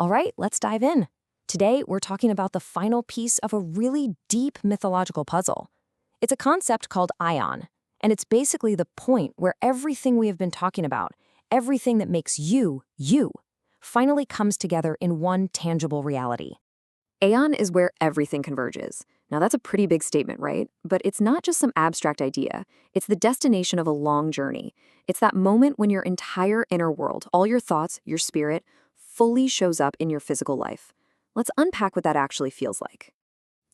All right, let's dive in. Today, we're talking about the final piece of a really deep mythological puzzle. It's a concept called Aion, and it's basically the point where everything we have been talking about, everything that makes you, you, finally comes together in one tangible reality. Aion is where everything converges. Now that's a pretty big statement, right? But it's not just some abstract idea. It's the destination of a long journey. It's that moment when your entire inner world, all your thoughts, your spirit, fully shows up in your physical life. Let's unpack what that actually feels like.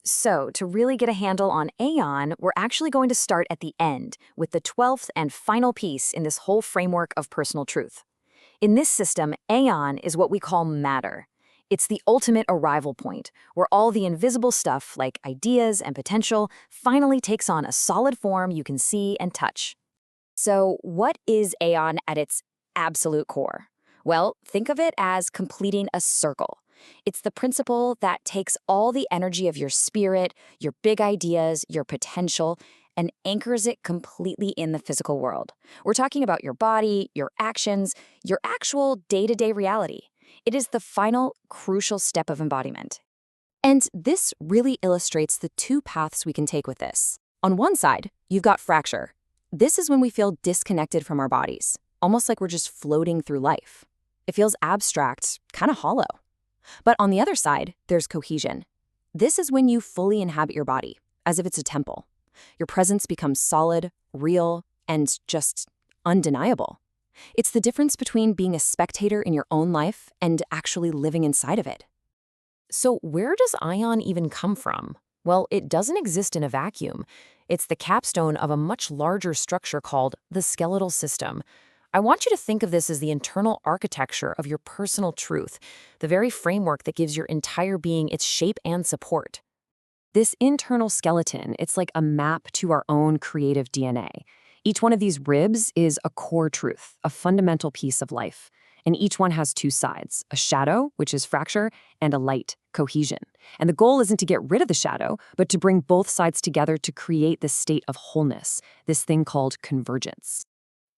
So, to really get a handle on Aion, we're actually going to start at the end with the 12th and final piece in this whole framework of personal truth. In this system, Aion is what we call matter. It's the ultimate arrival point, where all the invisible stuff, like ideas and potential, finally takes on a solid form you can see and touch. So, what is Aion at its absolute core? Well, think of it as completing a circle. It's the principle that takes all the energy of your spirit, your big ideas, your potential, and anchors it completely in the physical world. We're talking about your body, your actions, your actual day-to-day reality. It is the final, crucial step of embodiment. And this really illustrates the two paths we can take with this. On one side, you've got fracture. This is when we feel disconnected from our bodies, almost like we're just floating through life. It feels abstract, kind of hollow. But on the other side, there's cohesion. This is when you fully inhabit your body, as if it's a temple. Your presence becomes solid, real, and just undeniable. It's the difference between being a spectator in your own life and actually living inside of it. So where does Aion even come from? Well, it doesn't exist in a vacuum. It's the capstone of a much larger structure called the skeletal system. I want you to think of this as the internal architecture of your personal truth, the very framework that gives your entire being its shape and support. This internal skeleton, it's like a map to our own creative DNA. Each one of these ribs is a core truth, a fundamental piece of life. And each one has two sides, a shadow, which is fracture, and a light, cohesion. And the goal isn't to get rid of the shadow, but to bring both sides together to create this state of wholeness, this thing called convergence.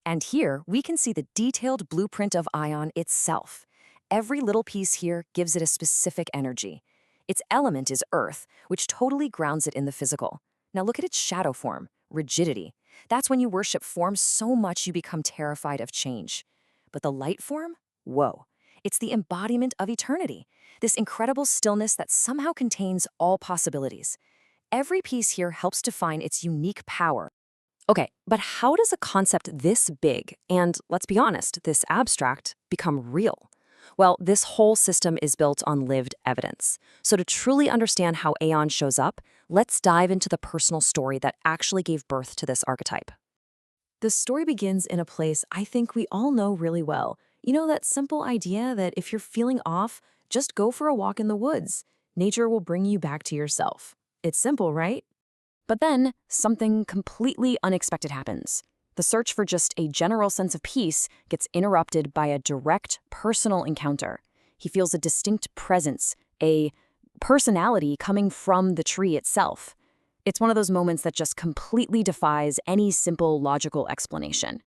And here, we can see the detailed blueprint of Aion itself. Every little piece here gives it a specific energy. Its element is earth, which totally grounds it in the physical. Now look at its shadow form, rigidity. That's when you worship form so much you become terrified of change. But the light form? Whoa. It's the embodiment of eternity, this incredible stillness that somehow contains all possibilities. Every piece here helps define its unique power. Okay, but how does a concept this big, and let's be honest, this abstract, become real? Well, this whole system is built on lived evidence. So to truly understand how Aion shows up, let's dive into the personal story that actually gave birth to this archetype. The story begins in a place I think we all know really well. You know, that simple idea that if you're feeling off, just go for a walk in the woods. Nature will bring you back to yourself. It's simple, right? But then, something completely unexpected happens. The search for just a general sense of peace gets interrupted by a direct, personal encounter. He feels a distinct presence, a personality coming from the tree itself. It's one of those moments that just completely defies any simple logical explanation.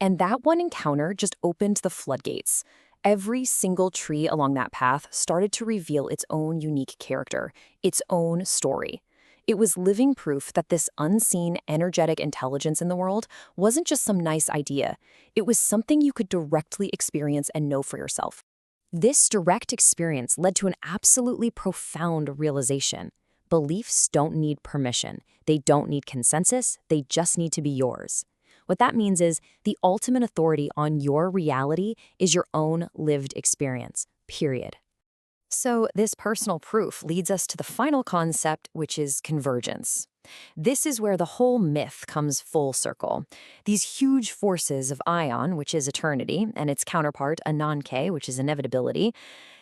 And that one encounter just opened the floodgates. Every single tree along that path started to reveal its own unique character, its own story. It was living proof that this unseen, energetic intelligence in the world wasn't just some nice idea. It was something you could directly experience and know for yourself. This direct experience led to an absolutely profound realization. Beliefs don't need permission. They don't need consensus. They just need to be yours. What that means is the ultimate authority on your reality is your own lived experience, period. So this personal proof leads us to the final concept, which is convergence. This is where the whole myth comes full circle. These huge forces of Aion, which is eternity, and its counterpart, Ananke, which is inevitability,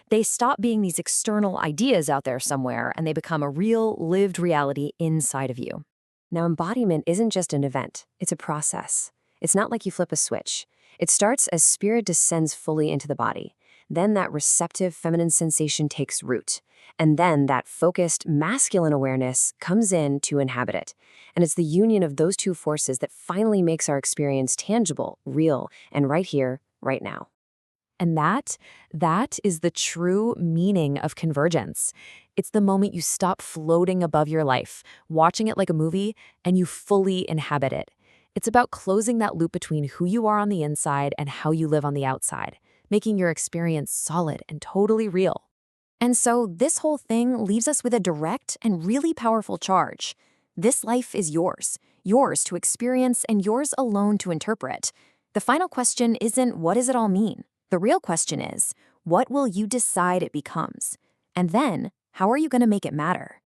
they stop being these external ideas out there somewhere, and they become a real, lived reality inside of you. Now, embodiment isn't just an event, it's a process. It's not like you flip a switch. It starts as spirit descends fully into the body. Then that receptive feminine sensation takes root. And then that focused masculine awareness comes in to inhabit it. And it's the union of those two forces that finally makes our experience tangible, real, and right here, right now. And that is the true meaning of convergence. It's the moment you stop floating above your life, watching it like a movie, and you fully inhabit it. It's about closing that loop between who you are on the inside and how you live on the outside, making your experience solid and totally real. And so this whole thing leaves us with a direct and really powerful charge. This life is yours to experience and yours alone to interpret. The final question isn't what does it all mean? The real question is, what will you decide it becomes? And then, how are you going to make it matter?